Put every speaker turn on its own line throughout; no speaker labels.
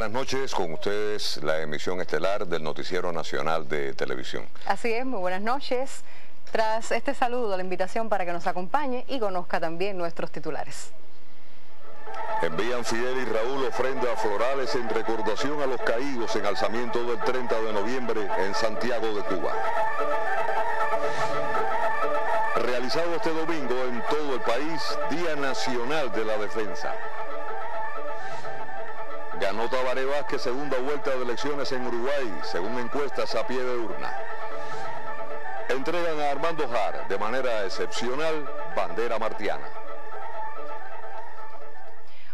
Buenas noches, con ustedes la emisión estelar del Noticiero Nacional de Televisión.
Así es, muy buenas noches. Tras este saludo, la invitación para que nos acompañe y conozca también nuestros titulares.
Envían Fidel y Raúl ofrendas florales en recordación a los caídos en alzamiento del 30 de noviembre en Santiago de Cuba. Realizado este domingo en todo el país, Día Nacional de la Defensa. Ganó Tabaré Vázquez segunda vuelta de elecciones en Uruguay, según encuestas a pie de urna. Entregan a Armando Jar, de manera excepcional, bandera martiana.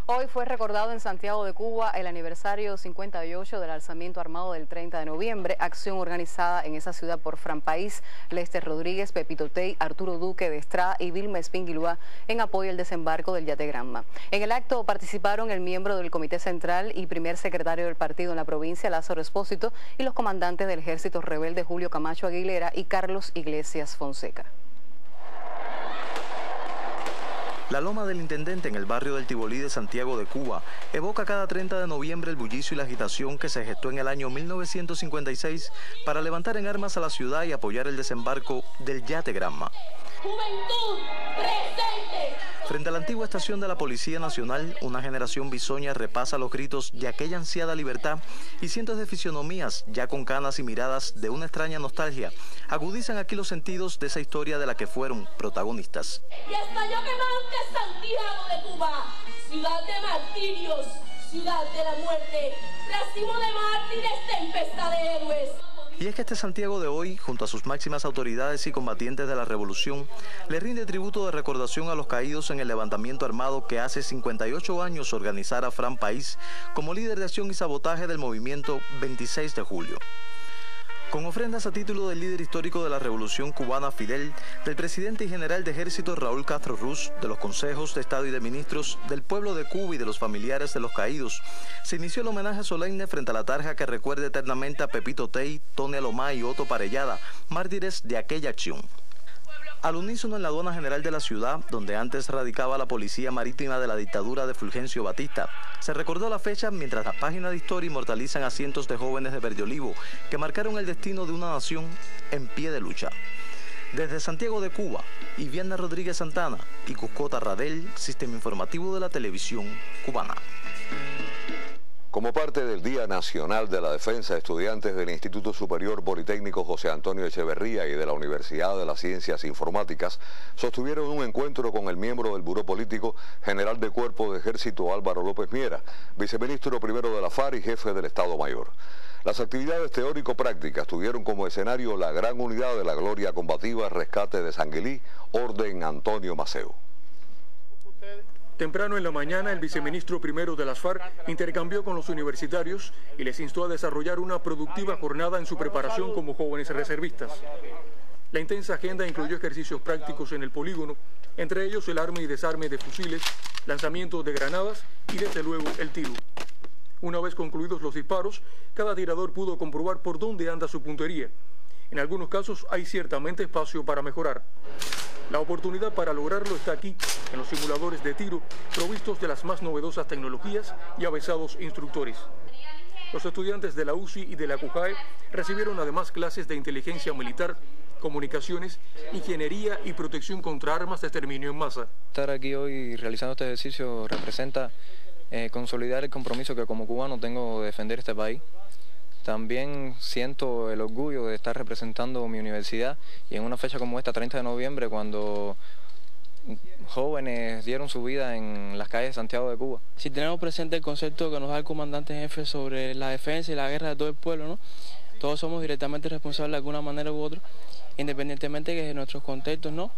Hoy fue recordado en Santiago de Cuba el aniversario 58 del alzamiento armado del 30 de noviembre, acción organizada en esa ciudad por Fran País, Lester Rodríguez, Pepito Tey, Arturo Duque de Estrada y Vilma Espinguilúa en apoyo al desembarco del Yate Granma. En el acto participaron el miembro del Comité Central y primer secretario del partido en la provincia, Lázaro Espósito, y los comandantes del Ejército Rebelde Julio Camacho Aguilera y Carlos Iglesias Fonseca.
La loma del intendente en el barrio del Tibolí de Santiago de Cuba evoca cada 30 de noviembre el bullicio y la agitación que se gestó en el año 1956 para levantar en armas a la ciudad y apoyar el desembarco del Yate Granma. ¡Juventud presente! Frente a la antigua estación de la Policía Nacional, una generación bisoña repasa los gritos de aquella ansiada libertad y cientos de fisionomías, ya con canas y miradas de una extraña nostalgia, agudizan aquí los sentidos de esa historia de la que fueron protagonistas. Y estalló quemante Santiago de Cuba, ciudad de martirios, ciudad de la muerte, racimo de mártires, tempestad de héroes. Y es que este Santiago de hoy, junto a sus máximas autoridades y combatientes de la revolución, le rinde tributo de recordación a los caídos en el levantamiento armado que hace 58 años organizara Fran País como líder de acción y sabotaje del movimiento 26 de julio. Con ofrendas a título del líder histórico de la Revolución Cubana Fidel, del presidente y general de ejército Raúl Castro Ruz, de los consejos de Estado y de ministros, del pueblo de Cuba y de los familiares de los caídos, se inició el homenaje solemne frente a la tarja que recuerde eternamente a Pepito Tey, Tony Alomá y Otto Parellada, mártires de aquella acción. Al unísono en la aduana general de la ciudad, donde antes radicaba la policía marítima de la dictadura de Fulgencio Batista, se recordó la fecha mientras las páginas de historia inmortalizan a cientos de jóvenes de Verde Olivo que marcaron el destino de una nación en pie de lucha. Desde Santiago de Cuba, Iviana Rodríguez Santana y Cuscota Radel, Sistema Informativo de la Televisión Cubana.
Como parte del Día Nacional de la Defensa, estudiantes del Instituto Superior Politécnico José Antonio Echeverría y de la Universidad de las Ciencias Informáticas sostuvieron un encuentro con el miembro del Buró Político, general de Cuerpo de Ejército Álvaro López Miera, viceministro primero de la FARC y jefe del Estado Mayor. Las actividades teórico-prácticas tuvieron como escenario la Gran Unidad de la Gloria Combativa Rescate de Sanguilí, Orden Antonio Maceo.
Temprano en la mañana, el viceministro primero de las FARC intercambió con los universitarios y les instó a desarrollar una productiva jornada en su preparación como jóvenes reservistas. La intensa agenda incluyó ejercicios prácticos en el polígono, entre ellos el arme y desarme de fusiles, lanzamiento de granadas y desde luego el tiro. Una vez concluidos los disparos, cada tirador pudo comprobar por dónde anda su puntería. En algunos casos hay ciertamente espacio para mejorar. La oportunidad para lograrlo está aquí, en los simuladores de tiro, provistos de las más novedosas tecnologías y avesados instructores. Los estudiantes de la UCI y de la CUJAE recibieron además clases de inteligencia militar, comunicaciones, ingeniería y protección contra armas de exterminio en masa.
Estar aquí hoy realizando este ejercicio representa consolidar el compromiso que como cubano tengo de defender este país. También siento el orgullo de estar representando mi universidad y en una fecha como esta, 30 de noviembre, cuando jóvenes dieron su vida en las calles de Santiago de Cuba.
Si tenemos presente el concepto que nos da el comandante en jefe sobre la defensa y la guerra de todo el pueblo, ¿no? Todos somos directamente responsables de alguna manera u otra, independientemente de nuestros contextos, ¿no?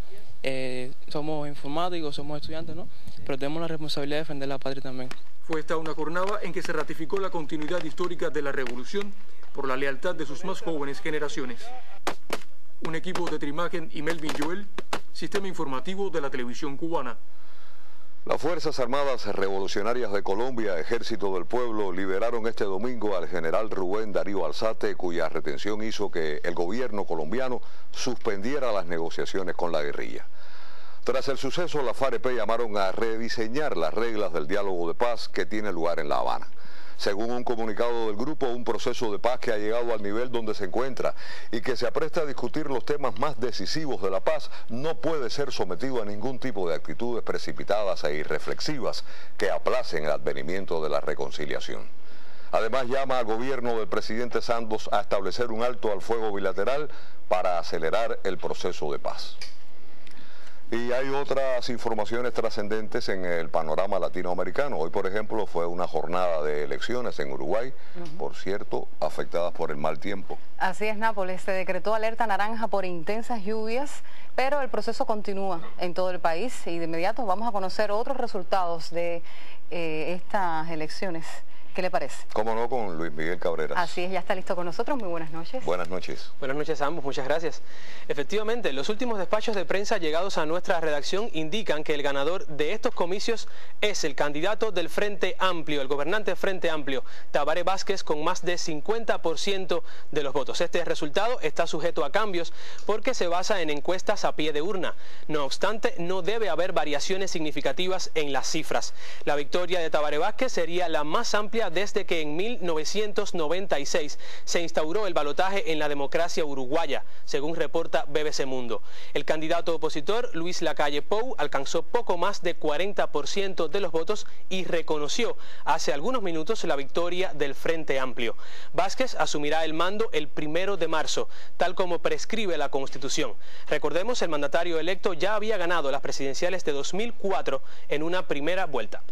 Somos informáticos, somos estudiantes, ¿no? Pero tenemos la responsabilidad de defender la patria también.
Fue esta una jornada en que se ratificó la continuidad histórica de la revolución por la lealtad de sus más jóvenes generaciones. Un equipo de Trimagen y Melvin Joel, Sistema Informativo de la Televisión Cubana.
Las Fuerzas Armadas Revolucionarias de Colombia, Ejército del Pueblo, liberaron este domingo al general Rubén Darío Alzate, cuya retención hizo que el gobierno colombiano suspendiera las negociaciones con la guerrilla. Tras el suceso, la FAREP llamaron a rediseñar las reglas del diálogo de paz que tiene lugar en La Habana. Según un comunicado del grupo, un proceso de paz que ha llegado al nivel donde se encuentra y que se apresta a discutir los temas más decisivos de la paz no puede ser sometido a ningún tipo de actitudes precipitadas e irreflexivas que aplacen el advenimiento de la reconciliación. Además, llama al gobierno del presidente Santos a establecer un alto al fuego bilateral para acelerar el proceso de paz. Y hay otras informaciones trascendentes en el panorama latinoamericano. Hoy, por ejemplo, fue una jornada de elecciones en Uruguay, por cierto, afectadas por el mal tiempo.
Así es, Nápoles. Se decretó alerta naranja por intensas lluvias, pero el proceso continúa en todo el país y de inmediato vamos a conocer otros resultados de estas elecciones. ¿Qué le parece?
Cómo no, con Luis Miguel Cabreras.
Así es, ya está listo con nosotros. Muy buenas noches.
Buenas noches.
Buenas noches a ambos, muchas gracias. Efectivamente, los últimos despachos de prensa llegados a nuestra redacción indican que el ganador de estos comicios es el candidato del Frente Amplio, el gobernante del Frente Amplio, Tabaré Vázquez, con más de 50% de los votos. Este resultado está sujeto a cambios porque se basa en encuestas a pie de urna. No obstante, no debe haber variaciones significativas en las cifras. La victoria de Tabaré Vázquez sería la más amplia desde que en 1996 se instauró el balotaje en la democracia uruguaya, según reporta BBC Mundo. El candidato opositor, Luis Lacalle Pou, alcanzó poco más de 40% de los votos y reconoció hace algunos minutos la victoria del Frente Amplio. Vázquez asumirá el mando el 1 de marzo, tal como prescribe la Constitución. Recordemos, el mandatario electo ya había ganado las presidenciales de 2004 en una primera vuelta.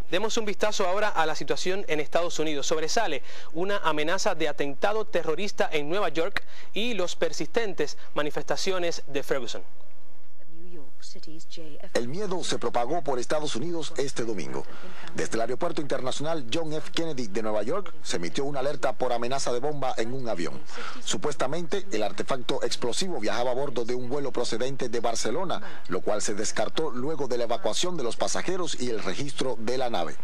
Demos un vistazo ahora a la situación en Estados Unidos. Sobresale una amenaza de atentado terrorista en Nueva York y los persistentes manifestaciones de Ferguson.
El miedo se propagó por Estados Unidos este domingo. Desde el aeropuerto internacional John F. Kennedy de Nueva York se emitió una alerta por amenaza de bomba en un avión. Supuestamente el artefacto explosivo viajaba a bordo de un vuelo procedente de Barcelona, lo cual se descartó luego de la evacuación de los pasajeros y el registro de la nave.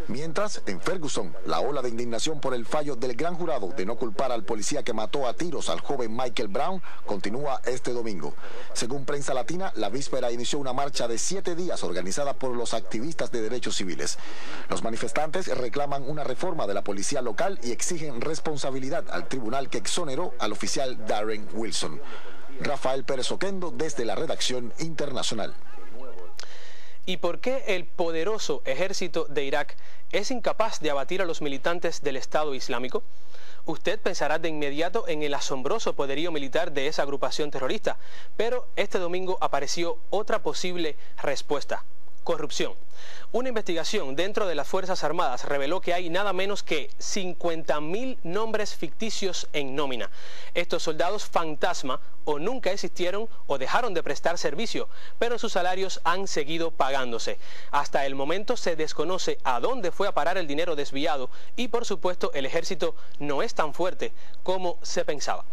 Mientras, en Ferguson, la ola de indignación por el fallo del gran jurado de no culpar al policía que mató a tiros al joven Michael Brown continúa este domingo. Según Prensa Latina, la víspera inició una marcha de 7 días organizada por los activistas de derechos civiles. Los manifestantes reclaman una reforma de la policía local y exigen responsabilidad al tribunal que exoneró al oficial Darren Wilson. Rafael Pérez Oquendo desde la redacción internacional.
¿Y por qué el poderoso ejército de Irak es incapaz de abatir a los militantes del Estado Islámico? Usted pensará de inmediato en el asombroso poderío militar de esa agrupación terrorista, pero este domingo apareció otra posible respuesta: corrupción. Una investigación dentro de las Fuerzas Armadas reveló que hay nada menos que 50.000 nombres ficticios en nómina. Estos soldados fantasma o nunca existieron o dejaron de prestar servicio, pero sus salarios han seguido pagándose. Hasta el momento se desconoce a dónde fue a parar el dinero desviado y, por supuesto, el ejército no es tan fuerte como se pensaba.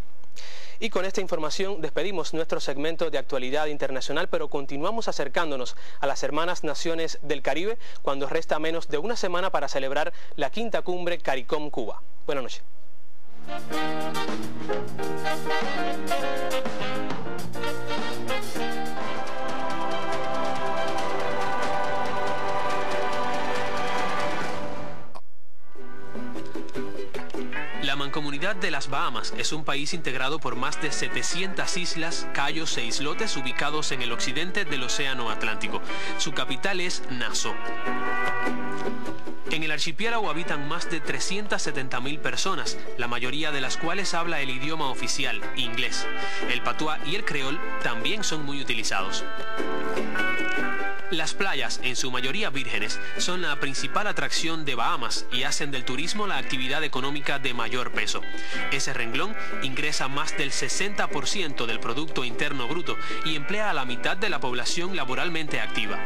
Y con esta información despedimos nuestro segmento de actualidad internacional, pero continuamos acercándonos a las hermanas naciones del Caribe cuando resta menos de una semana para celebrar la 5ª cumbre CARICOM Cuba. Buenas noches. La Mancomunidad de las Bahamas es un país integrado por más de 700 islas, cayos e islotes ubicados en el occidente del Océano Atlántico. Su capital es Nassau. En el archipiélago habitan más de 370.000 personas, la mayoría de las cuales habla el idioma oficial, inglés. El patuá y el creol también son muy utilizados. Las playas, en su mayoría vírgenes, son la principal atracción de Bahamas y hacen del turismo la actividad económica de mayor peso. Ese renglón ingresa más del 60% del Producto Interno Bruto y emplea a la mitad de la población laboralmente activa.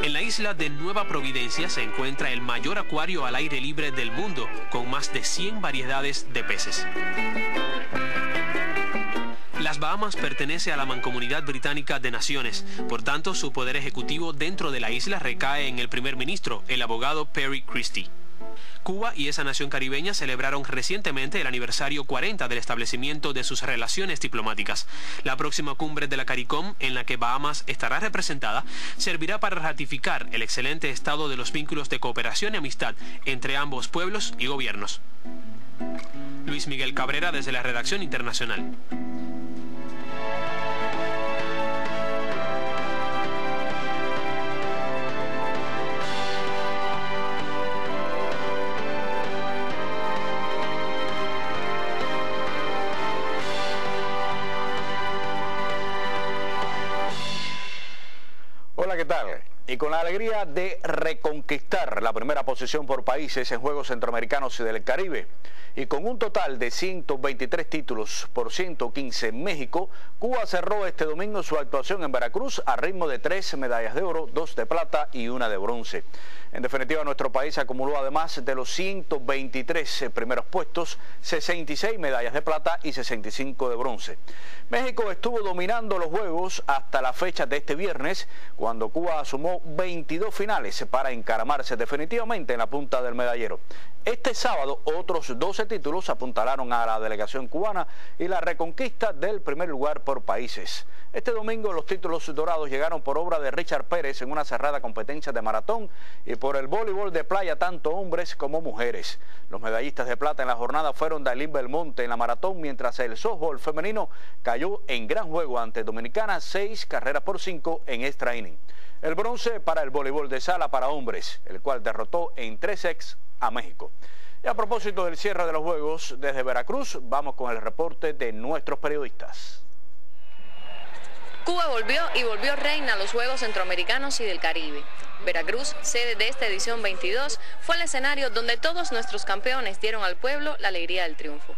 En la isla de Nueva Providencia se encuentra el mayor acuario al aire libre del mundo, con más de 100 variedades de peces. Las Bahamas pertenece a la Mancomunidad Británica de Naciones, por tanto su poder ejecutivo dentro de la isla recae en el primer ministro, el abogado Perry Christie. Cuba y esa nación caribeña celebraron recientemente el aniversario 40 del establecimiento de sus relaciones diplomáticas. La próxima cumbre de la CARICOM, en la que Bahamas estará representada, servirá para ratificar el excelente estado de los vínculos de cooperación y amistad entre ambos pueblos y gobiernos. Luis Miguel Cabrera desde la redacción internacional.
Hola, ¿qué tal? Y con la alegría de reconquistar la primera posición por países en Juegos Centroamericanos y del Caribe, y con un total de 123 títulos por 115 en México, Cuba cerró este domingo su actuación en Veracruz a ritmo de 3 medallas de oro, 2 de plata y 1 de bronce. En definitiva, nuestro país acumuló, además de los 123 primeros puestos, 66 medallas de plata y 65 de bronce. México estuvo dominando los Juegos hasta la fecha de este viernes, cuando Cuba sumó 22 finales para encaramarse definitivamente en la punta del medallero. Este sábado, otros 12 títulos apuntalaron a la delegación cubana y la reconquista del primer lugar por países. Este domingo los títulos dorados llegaron por obra de Richard Pérez en una cerrada competencia de maratón y por el voleibol de playa tanto hombres como mujeres. Los medallistas de plata en la jornada fueron Dailín Belmonte en la maratón, mientras el softball femenino cayó en gran juego ante Dominicana 6 carreras por 5 en extra inning. El bronce para el voleibol de sala para hombres, el cual derrotó en 3 sets a México. Y a propósito del cierre de los Juegos, desde Veracruz vamos con el reporte de nuestros periodistas.
Cuba volvió reina a los Juegos Centroamericanos y del Caribe. Veracruz, sede de esta edición 22, fue el escenario donde todos nuestros campeones dieron al pueblo la alegría del triunfo.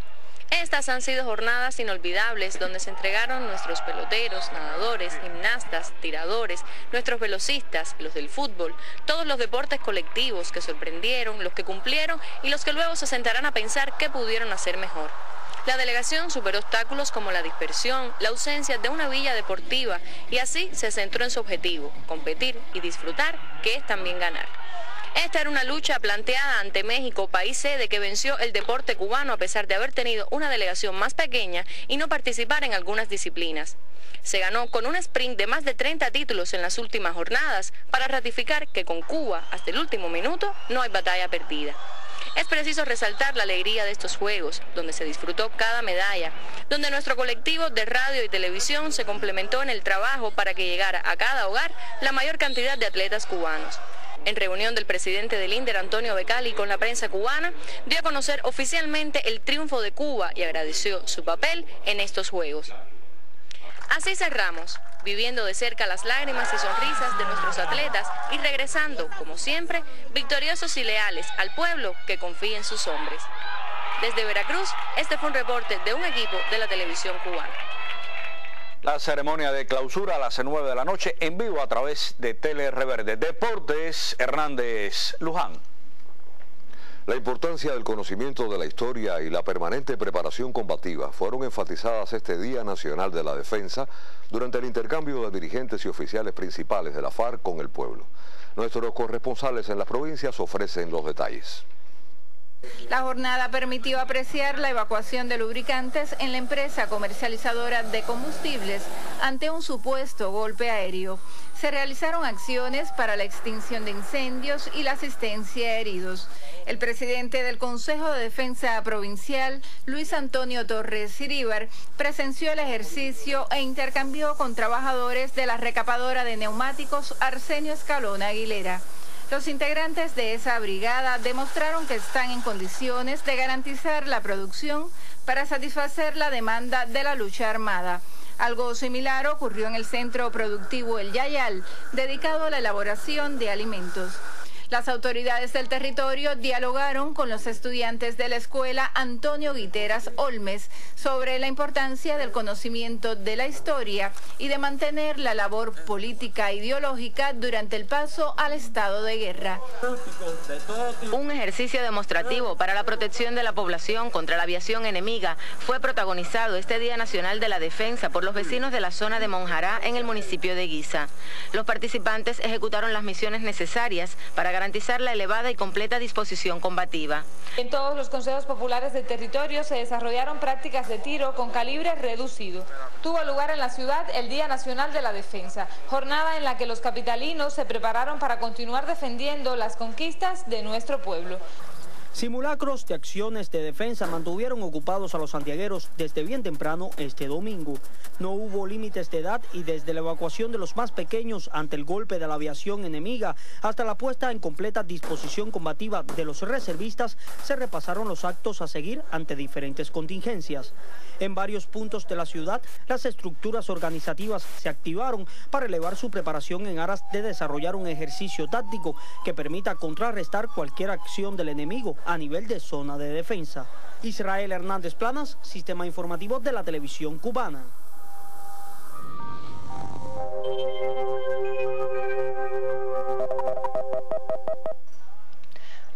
Estas han sido jornadas inolvidables donde se entregaron nuestros peloteros, nadadores, gimnastas, tiradores, nuestros velocistas, los del fútbol, todos los deportes colectivos que sorprendieron, los que cumplieron y los que luego se sentarán a pensar qué pudieron hacer mejor. La delegación superó obstáculos como la dispersión, la ausencia de una villa deportiva y así se centró en su objetivo, competir y disfrutar, que es también ganar. Esta era una lucha planteada ante México, país sede que venció el deporte cubano a pesar de haber tenido una delegación más pequeña y no participar en algunas disciplinas. Se ganó con un sprint de más de 30 títulos en las últimas jornadas para ratificar que con Cuba, hasta el último minuto, no hay batalla perdida. Es preciso resaltar la alegría de estos Juegos, donde se disfrutó cada medalla, donde nuestro colectivo de radio y televisión se complementó en el trabajo para que llegara a cada hogar la mayor cantidad de atletas cubanos. En reunión del presidente del INDER, Antonio Becali, con la prensa cubana, dio a conocer oficialmente el triunfo de Cuba y agradeció su papel en estos Juegos. Así cerramos, viviendo de cerca las lágrimas y sonrisas de nuestros atletas y regresando, como siempre, victoriosos y leales al pueblo que confía en sus hombres. Desde Veracruz, este fue un reporte de un equipo de la televisión cubana.
La ceremonia de clausura a las 9 de la noche en vivo a través de TLR-Verde. Deportes, Hernández Luján.
La importancia del conocimiento de la historia y la permanente preparación combativa fueron enfatizadas este Día Nacional de la Defensa durante el intercambio de dirigentes y oficiales principales de la FARC con el pueblo. Nuestros corresponsales en las provincias ofrecen los detalles.
La jornada permitió apreciar la evacuación de lubricantes en la empresa comercializadora de combustibles ante un supuesto golpe aéreo. Se realizaron acciones para la extinción de incendios y la asistencia a heridos. El presidente del Consejo de Defensa Provincial, Luis Antonio Torres Iríbar, presenció el ejercicio e intercambió con trabajadores de la recapadora de neumáticos Arsenio Escalona Aguilera. Los integrantes de esa brigada demostraron que están en condiciones de garantizar la producción para satisfacer la demanda de la lucha armada. Algo similar ocurrió en el centro productivo El Yayal, dedicado a la elaboración de alimentos. Las autoridades del territorio dialogaron con los estudiantes de la escuela Antonio Guiteras Olmes sobre la importancia del conocimiento de la historia y de mantener la labor política e ideológica durante el paso al estado de guerra.
Un ejercicio demostrativo para la protección de la población contra la aviación enemiga fue protagonizado este Día Nacional de la Defensa por los vecinos de la zona de Monjará en el municipio de Guisa. Los participantes ejecutaron las misiones necesarias para garantizar la elevada y completa disposición combativa.
En todos los consejos populares del territorio se desarrollaron prácticas de tiro con calibre reducido. Tuvo lugar en la ciudad el Día Nacional de la Defensa, jornada en la que los capitalinos se prepararon para continuar defendiendo las conquistas de nuestro pueblo.
Simulacros de acciones de defensa mantuvieron ocupados a los santiagueros desde bien temprano este domingo. No hubo límites de edad y desde la evacuación de los más pequeños ante el golpe de la aviación enemiga hasta la puesta en completa disposición combativa de los reservistas se repasaron los actos a seguir ante diferentes contingencias. En varios puntos de la ciudad, las estructuras organizativas se activaron para elevar su preparación en aras de desarrollar un ejercicio táctico que permita contrarrestar cualquier acción del enemigo a nivel de zona de defensa. Israel Hernández Planas, Sistema Informativo de la Televisión Cubana.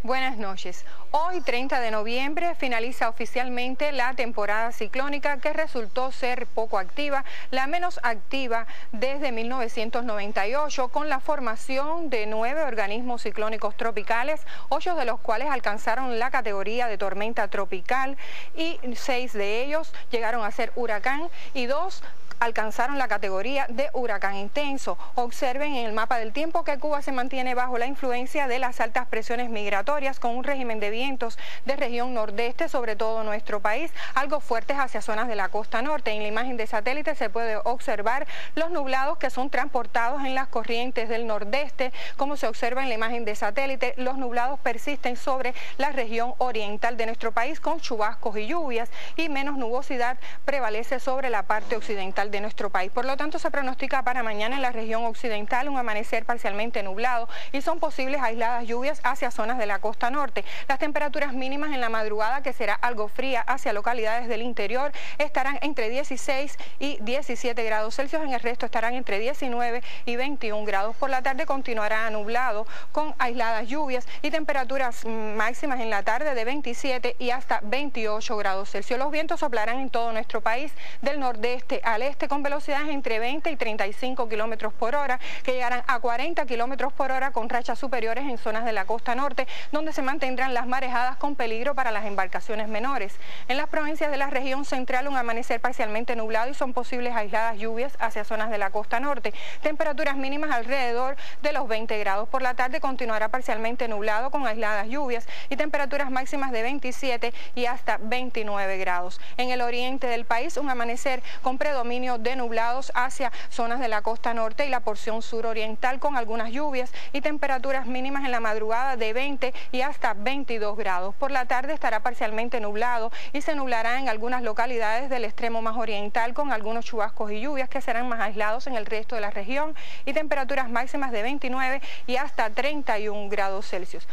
Buenas noches. Hoy, 30 de noviembre, finaliza oficialmente la temporada ciclónica que resultó ser poco activa, la menos activa desde 1998, con la formación de 9 organismos ciclónicos tropicales, 8 de los cuales alcanzaron la categoría de tormenta tropical y 6 de ellos llegaron a ser huracán y 2 alcanzaron la categoría de huracán intenso. Observen en el mapa del tiempo que Cuba se mantiene bajo la influencia de las altas presiones migratorias con un régimen de vientos de región nordeste sobre todo nuestro país, algo fuertes hacia zonas de la costa norte. En la imagen de satélite se puede observar los nublados que son transportados en las corrientes del nordeste. Como se observa en la imagen de satélite, los nublados persisten sobre la región oriental de nuestro país con chubascos y lluvias, y menos nubosidad prevalece sobre la parte occidental de nuestro país. Por lo tanto, se pronostica para mañana en la región occidental un amanecer parcialmente nublado y son posibles aisladas lluvias hacia zonas de la costa norte. Las temperaturas mínimas en la madrugada, que será algo fría hacia localidades del interior, estarán entre 16 y 17 grados Celsius, en el resto estarán entre 19 y 21 grados. Por la tarde continuará nublado con aisladas lluvias y temperaturas máximas en la tarde de 27 y hasta 28 grados Celsius. Los vientos soplarán en todo nuestro país del nordeste al este con velocidades entre 20 y 35 kilómetros por hora, que llegarán a 40 kilómetros por hora con rachas superiores en zonas de la costa norte, donde se mantendrán las marejadas con peligro para las embarcaciones menores. En las provincias de la región central, un amanecer parcialmente nublado y son posibles aisladas lluvias hacia zonas de la costa norte. Temperaturas mínimas alrededor de los 20 grados. Por la tarde continuará parcialmente nublado con aisladas lluvias y temperaturas máximas de 27 y hasta 29 grados. En el oriente del país, un amanecer con predominio de nublados hacia zonas de la costa norte y la porción suroriental con algunas lluvias y temperaturas mínimas en la madrugada de 20 y hasta 22 grados. Por la tarde estará parcialmente nublado y se nublará en algunas localidades del extremo más oriental con algunos chubascos y lluvias que serán más aislados en el resto de la región y temperaturas máximas de 29 y hasta 31 grados Celsius.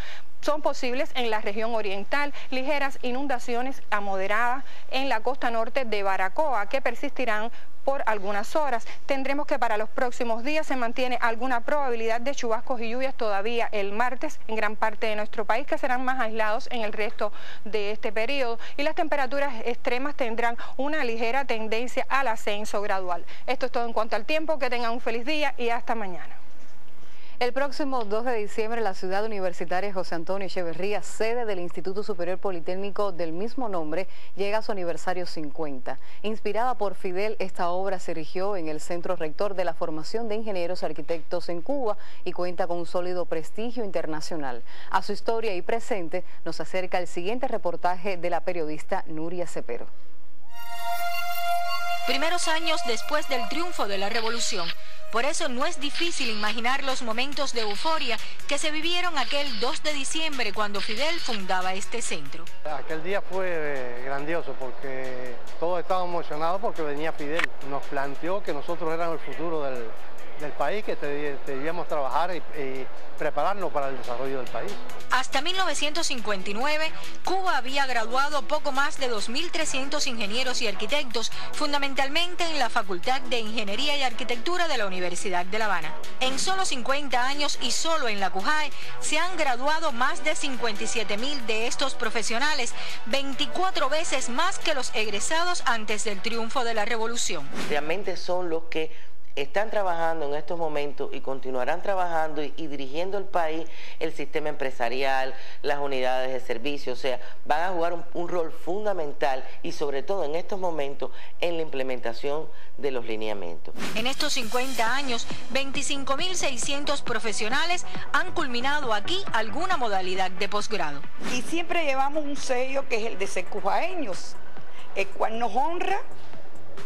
Son posibles en la región oriental ligeras inundaciones a moderadas en la costa norte de Baracoa, que persistirán por algunas horas. Tendremos que para los próximos días se mantiene alguna probabilidad de chubascos y lluvias todavía el martes en gran parte de nuestro país, que serán más aislados en el resto de este periodo, y las temperaturas extremas tendrán una ligera tendencia al ascenso gradual. Esto es todo en cuanto al tiempo. Que tengan un feliz día y hasta mañana.
El próximo 2 de diciembre, la ciudad universitaria José Antonio Echeverría, sede del Instituto Superior Politécnico del mismo nombre, llega a su aniversario 50. Inspirada por Fidel, esta obra se erigió en el Centro Rector de la Formación de Ingenieros y Arquitectos en Cuba y cuenta con un sólido prestigio internacional. A su historia y presente nos acerca el siguiente reportaje de la periodista Nuria Cepero.
Primeros años después del triunfo de la revolución. Por eso no es difícil imaginar los momentos de euforia que se vivieron aquel 2 de diciembre cuando Fidel fundaba este centro.
Aquel día fue grandioso porque todos estábamos emocionados porque venía Fidel. Nos planteó que nosotros éramos el futuro del país, que debíamos trabajar y prepararnos para el desarrollo del país.
Hasta 1959, Cuba había graduado poco más de 2.300 ingenieros y arquitectos, fundamentalmente en la Facultad de Ingeniería y Arquitectura de la Universidad de La Habana. En solo 50 años y solo en la CUJAE se han graduado más de 57.000 de estos profesionales, 24 veces más que los egresados antes del triunfo de la revolución.
Realmente son los que están trabajando en estos momentos y continuarán trabajando y dirigiendo el país, el sistema empresarial, las unidades de servicio, o sea, van a jugar un rol fundamental y sobre todo en estos momentos en la implementación de los lineamientos.
En estos 50 años, 25.600 profesionales han culminado aquí alguna modalidad de posgrado.
Y siempre llevamos un sello que es el de ser cujaeños, el cual nos honra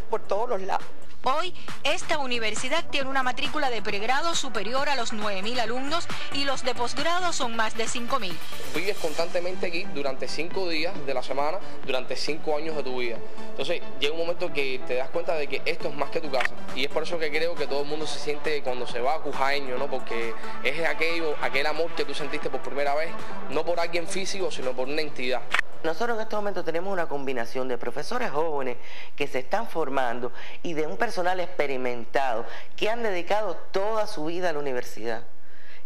por todos los lados.
Hoy, esta universidad tiene una matrícula de pregrado superior a los 9.000 alumnos y los de posgrado son más de 5.000.
Vives constantemente aquí durante 5 días de la semana, durante 5 años de tu vida. Entonces, llega un momento que te das cuenta de que esto es más que tu casa. Y es por eso que creo que todo el mundo se siente cuando se va cujaeño, ¿no? Porque es aquel amor que tú sentiste por primera vez, no por alguien físico, sino por una entidad.
Nosotros en este momento tenemos una combinación de profesores jóvenes que se están formando y de un personal experimentado que han dedicado toda su vida a la universidad,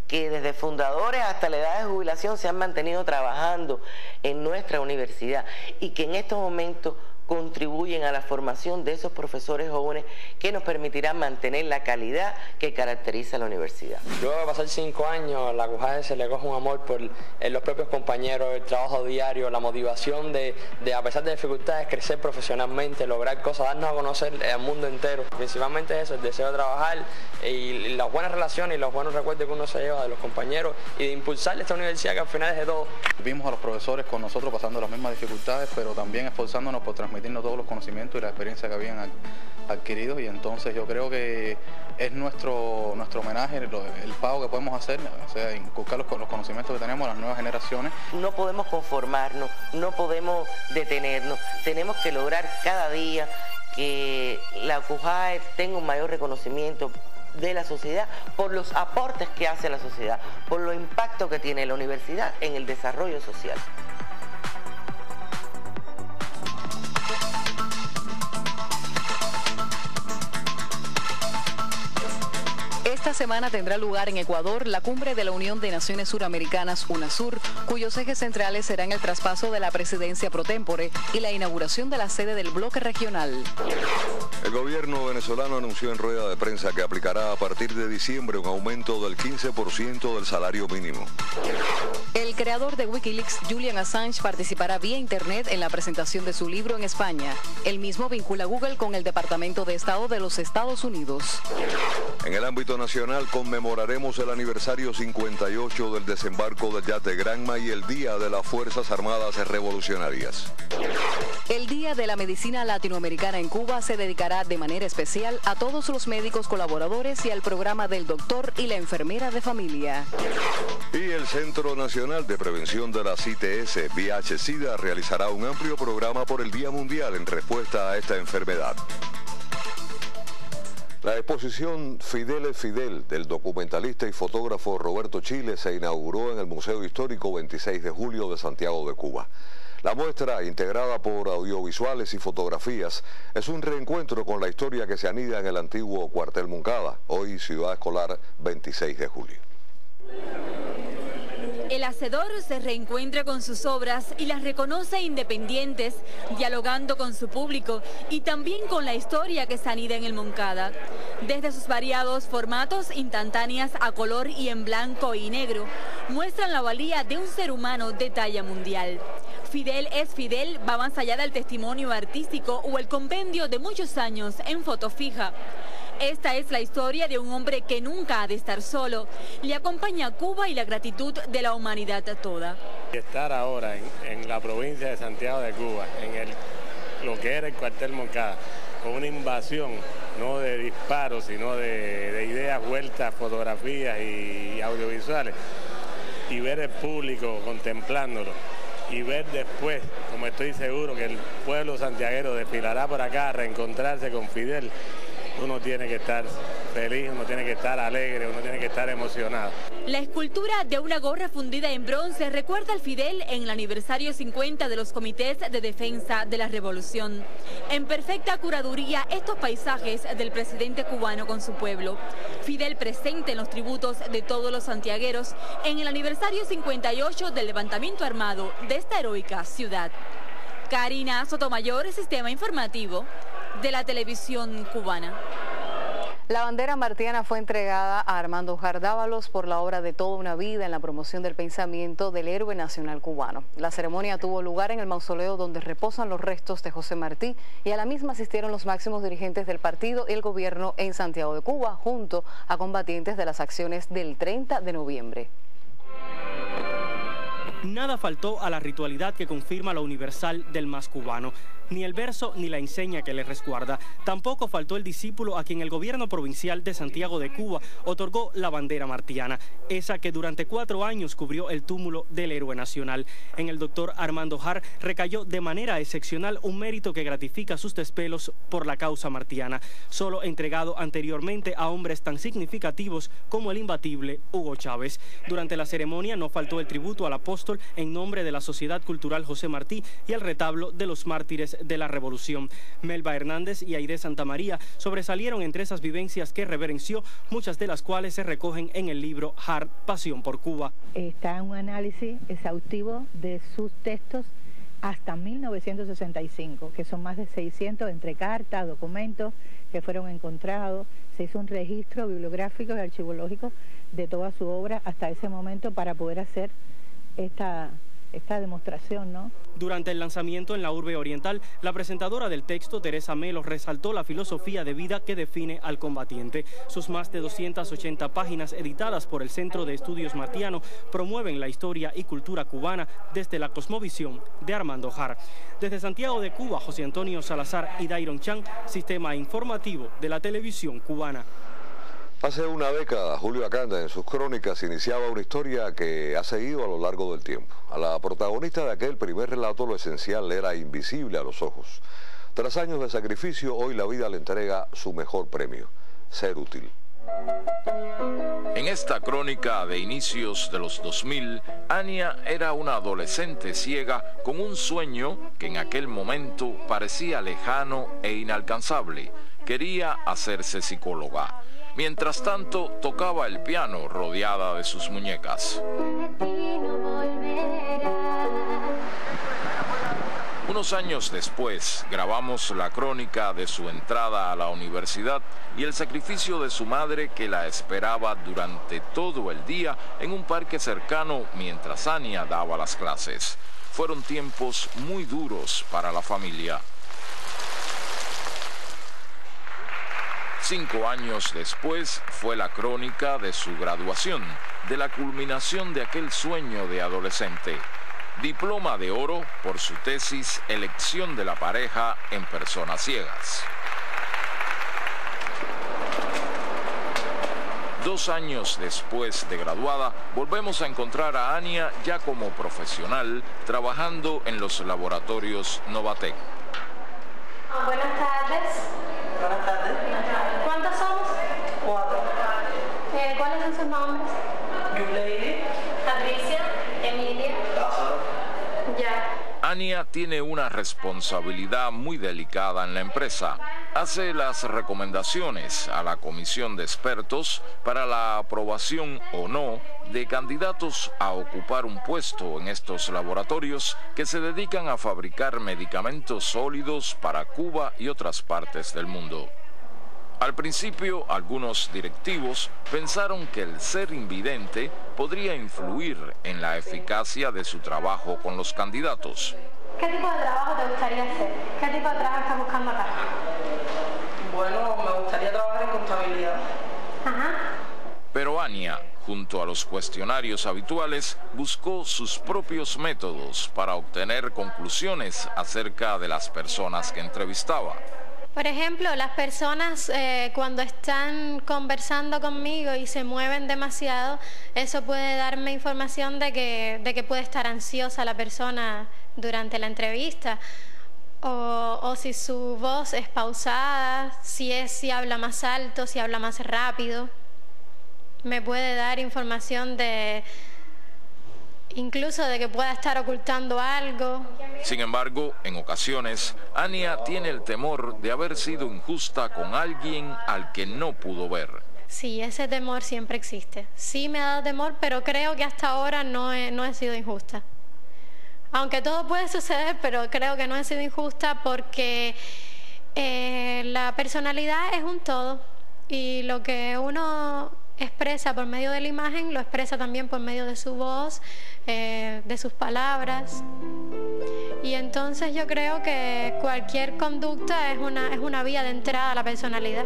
que desde fundadores hasta la edad de jubilación se han mantenido trabajando en nuestra universidad y que en estos momentos contribuyen a la formación de esos profesores jóvenes que nos permitirán mantener la calidad que caracteriza a la universidad.
Luego de pasar 5 años, la CUJAE se le coge un amor por los propios compañeros, el trabajo diario, la motivación de a pesar de dificultades, crecer profesionalmente, lograr cosas, darnos a conocer al mundo entero. Principalmente eso, el deseo de trabajar y las buenas relaciones y los buenos recuerdos que uno se lleva de los compañeros y de impulsar esta universidad que al final es de todo.
Vimos a los profesores con nosotros pasando las mismas dificultades, pero también esforzándonos por transmitirnos todos los conocimientos y la experiencia que habían adquirido, y entonces yo creo que es nuestro homenaje, el pago que podemos hacer, o sea, inculcar los conocimientos que tenemos a las nuevas generaciones.
No podemos conformarnos, no podemos detenernos, tenemos que lograr cada día que la CUJAE tenga un mayor reconocimiento de la sociedad por los aportes que hace a la sociedad, por los impactos que tiene la universidad en el desarrollo social.
Esta semana tendrá lugar en Ecuador la cumbre de la Unión de Naciones Suramericanas, UNASUR, cuyos ejes centrales serán el traspaso de la presidencia pro tempore y la inauguración de la sede del bloque regional.
El gobierno venezolano anunció en rueda de prensa que aplicará a partir de diciembre un aumento del 15% del salario mínimo.
El creador de Wikileaks, Julian Assange, participará vía internet en la presentación de su libro en España. El mismo vincula a Google con el Departamento de Estado de los Estados Unidos.
En el ámbito nacional conmemoraremos el aniversario 58 del desembarco del yate Granma y el Día de las Fuerzas Armadas Revolucionarias.
El Día de la Medicina Latinoamericana en Cuba se dedicará de manera especial a todos los médicos colaboradores y al programa del doctor y la enfermera de familia.
Y el Centro Nacional de Prevención de las ITS, VIH-Sida, realizará un amplio programa por el Día Mundial en respuesta a esta enfermedad. La exposición Fidel es Fidel del documentalista y fotógrafo Roberto Chile se inauguró en el Museo Histórico 26 de Julio de Santiago de Cuba. La muestra, integrada por audiovisuales y fotografías, es un reencuentro con la historia que se anida en el antiguo cuartel Moncada, hoy Ciudad Escolar 26 de Julio.
El hacedor se reencuentra con sus obras y las reconoce independientes, dialogando con su público y también con la historia que se anida en el Moncada. Desde sus variados formatos, instantáneas a color y en blanco y negro, muestran la valía de un ser humano de talla mundial. Fidel es Fidel va más allá del testimonio artístico o el compendio de muchos años en foto fija. Esta es la historia de un hombre que nunca ha de estar solo. Le acompaña a Cuba y la gratitud de la humanidad toda.
Estar ahora en la provincia de Santiago de Cuba, en lo que era el cuartel Moncada, con una invasión no de disparos, sino de ideas vueltas, fotografías y audiovisuales, y ver el público contemplándolo, y ver después, como estoy seguro que el pueblo santiaguero desfilará por acá a reencontrarse con Fidel, uno tiene que estar feliz, uno tiene que estar alegre, uno tiene que estar emocionado.
La escultura de una gorra fundida en bronce recuerda al Fidel en el aniversario 50 de los comités de defensa de la revolución. En perfecta curaduría estos paisajes del presidente cubano con su pueblo. Fidel presente en los tributos de todos los santiagueros en el aniversario 58 del levantamiento armado de esta heroica ciudad. Karina Sotomayor, Sistema Informativo de la Televisión Cubana.
La bandera martiana fue entregada a Armando Jar Dávalos por la obra de toda una vida en la promoción del pensamiento del héroe nacional cubano. La ceremonia tuvo lugar en el mausoleo donde reposan los restos de José Martí y a la misma asistieron los máximos dirigentes del partido y el gobierno en Santiago de Cuba, junto a combatientes de las acciones del 30 de noviembre.
Nada faltó a la ritualidad que confirma lo universal del más cubano. Ni el verso ni la enseña que le resguarda. Tampoco faltó el discípulo a quien el gobierno provincial de Santiago de Cuba otorgó la bandera martiana, esa que durante 4 años cubrió el túmulo del héroe nacional. En el doctor Armando Jar recayó de manera excepcional un mérito que gratifica sus desvelos por la causa martiana, solo entregado anteriormente a hombres tan significativos como el imbatible Hugo Chávez. Durante la ceremonia no faltó el tributo al apóstol en nombre de la Sociedad Cultural José Martí y el retablo de los mártires de la Revolución. Melba Hernández y Aide Santamaría sobresalieron entre esas vivencias que reverenció, muchas de las cuales se recogen en el libro Jar, Pasión por Cuba.
Está un análisis exhaustivo de sus textos hasta 1965, que son más de 600 entre cartas, documentos que fueron encontrados. Se hizo un registro bibliográfico y archivológico de toda su obra hasta ese momento para poder hacer esta demostración, ¿no?
Durante el lanzamiento en la urbe oriental, la presentadora del texto, Teresa Melo, resaltó la filosofía de vida que define al combatiente. Sus más de 280 páginas editadas por el Centro de Estudios Martiano promueven la historia y cultura cubana desde la cosmovisión de Armando Jar. Desde Santiago de Cuba, José Antonio Salazar y Dairon Chan, Sistema Informativo de la Televisión Cubana.
Hace una década, Julio Acanda en sus crónicas iniciaba una historia que ha seguido a lo largo del tiempo. A la protagonista de aquel primer relato lo esencial era invisible a los ojos. Tras años de sacrificio, hoy la vida le entrega su mejor premio, ser útil.
En esta crónica de inicios de los 2000, Ania era una adolescente ciega con un sueño que en aquel momento parecía lejano e inalcanzable. Quería hacerse psicóloga. Mientras tanto, tocaba el piano rodeada de sus muñecas. Unos años después, grabamos la crónica de su entrada a la universidad y el sacrificio de su madre que la esperaba durante todo el día en un parque cercano mientras Ania daba las clases. Fueron tiempos muy duros para la familia. 5 años después fue la crónica de su graduación, de la culminación de aquel sueño de adolescente. Diploma de oro por su tesis Elección de la pareja en personas ciegas. 2 años después de graduada, volvemos a encontrar a Ania ya como profesional, trabajando en los laboratorios Novatec.
Buenas tardes.
Buenas tardes.
¿Cuántos somos?
4.
¿Cuáles son sus nombres?
Yuleidi.
Patricia, Emilia.
Lázaro.
Ya.
Ania tiene una responsabilidad muy delicada en la empresa. Hace las recomendaciones a la comisión de expertos para la aprobación o no de candidatos a ocupar un puesto en estos laboratorios que se dedican a fabricar medicamentos sólidos para Cuba y otras partes del mundo. Al principio, algunos directivos pensaron que el ser invidente podría influir en la eficacia de su trabajo con los candidatos.
¿Qué tipo de trabajo te gustaría hacer? ¿Qué tipo de trabajo estás buscando acá?
Bueno, me gustaría trabajar en contabilidad.
Ajá.
Pero Ania, junto a los cuestionarios habituales, buscó sus propios métodos para obtener conclusiones acerca de las personas que entrevistaba.
Por ejemplo, las personas cuando están conversando conmigo y se mueven demasiado, eso puede darme información de que puede estar ansiosa la persona durante la entrevista. O si su voz es pausada, si habla más alto, si habla más rápido. Me puede dar información incluso de que pueda estar ocultando algo.
Sin embargo, en ocasiones, Ania tiene el temor de haber sido injusta con alguien al que no pudo ver.
Sí, ese temor siempre existe. Sí me ha dado temor, pero creo que hasta ahora no he sido injusta. Aunque todo puede suceder, pero creo que no he sido injusta porque la personalidad es un todo y lo que uno expresa por medio de la imagen, lo expresa también por medio de su voz, de sus palabras. Y entonces yo creo que cualquier conducta es una vía de entrada a la personalidad.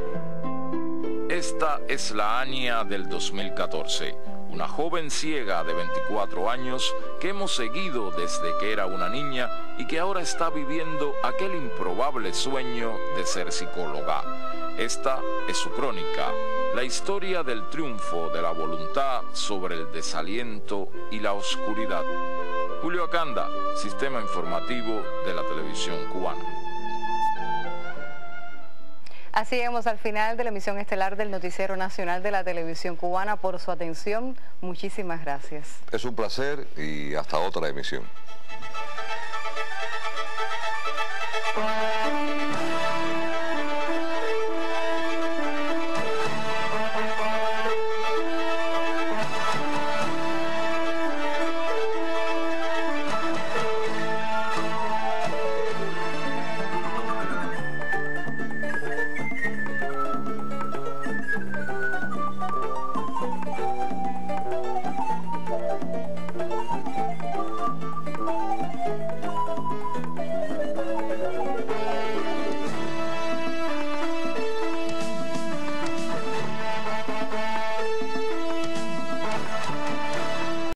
Esta es la Ania del 2014, una joven ciega de 24 años que hemos seguido desde que era una niña y que ahora está viviendo aquel improbable sueño de ser psicóloga. Esta es su crónica, la historia del triunfo de la voluntad sobre el desaliento y la oscuridad. Julio Acanda, Sistema Informativo de la Televisión Cubana.
Así llegamos al final de la emisión estelar del Noticiero Nacional de la Televisión Cubana. Por su atención, muchísimas gracias.
Es un placer y hasta otra emisión.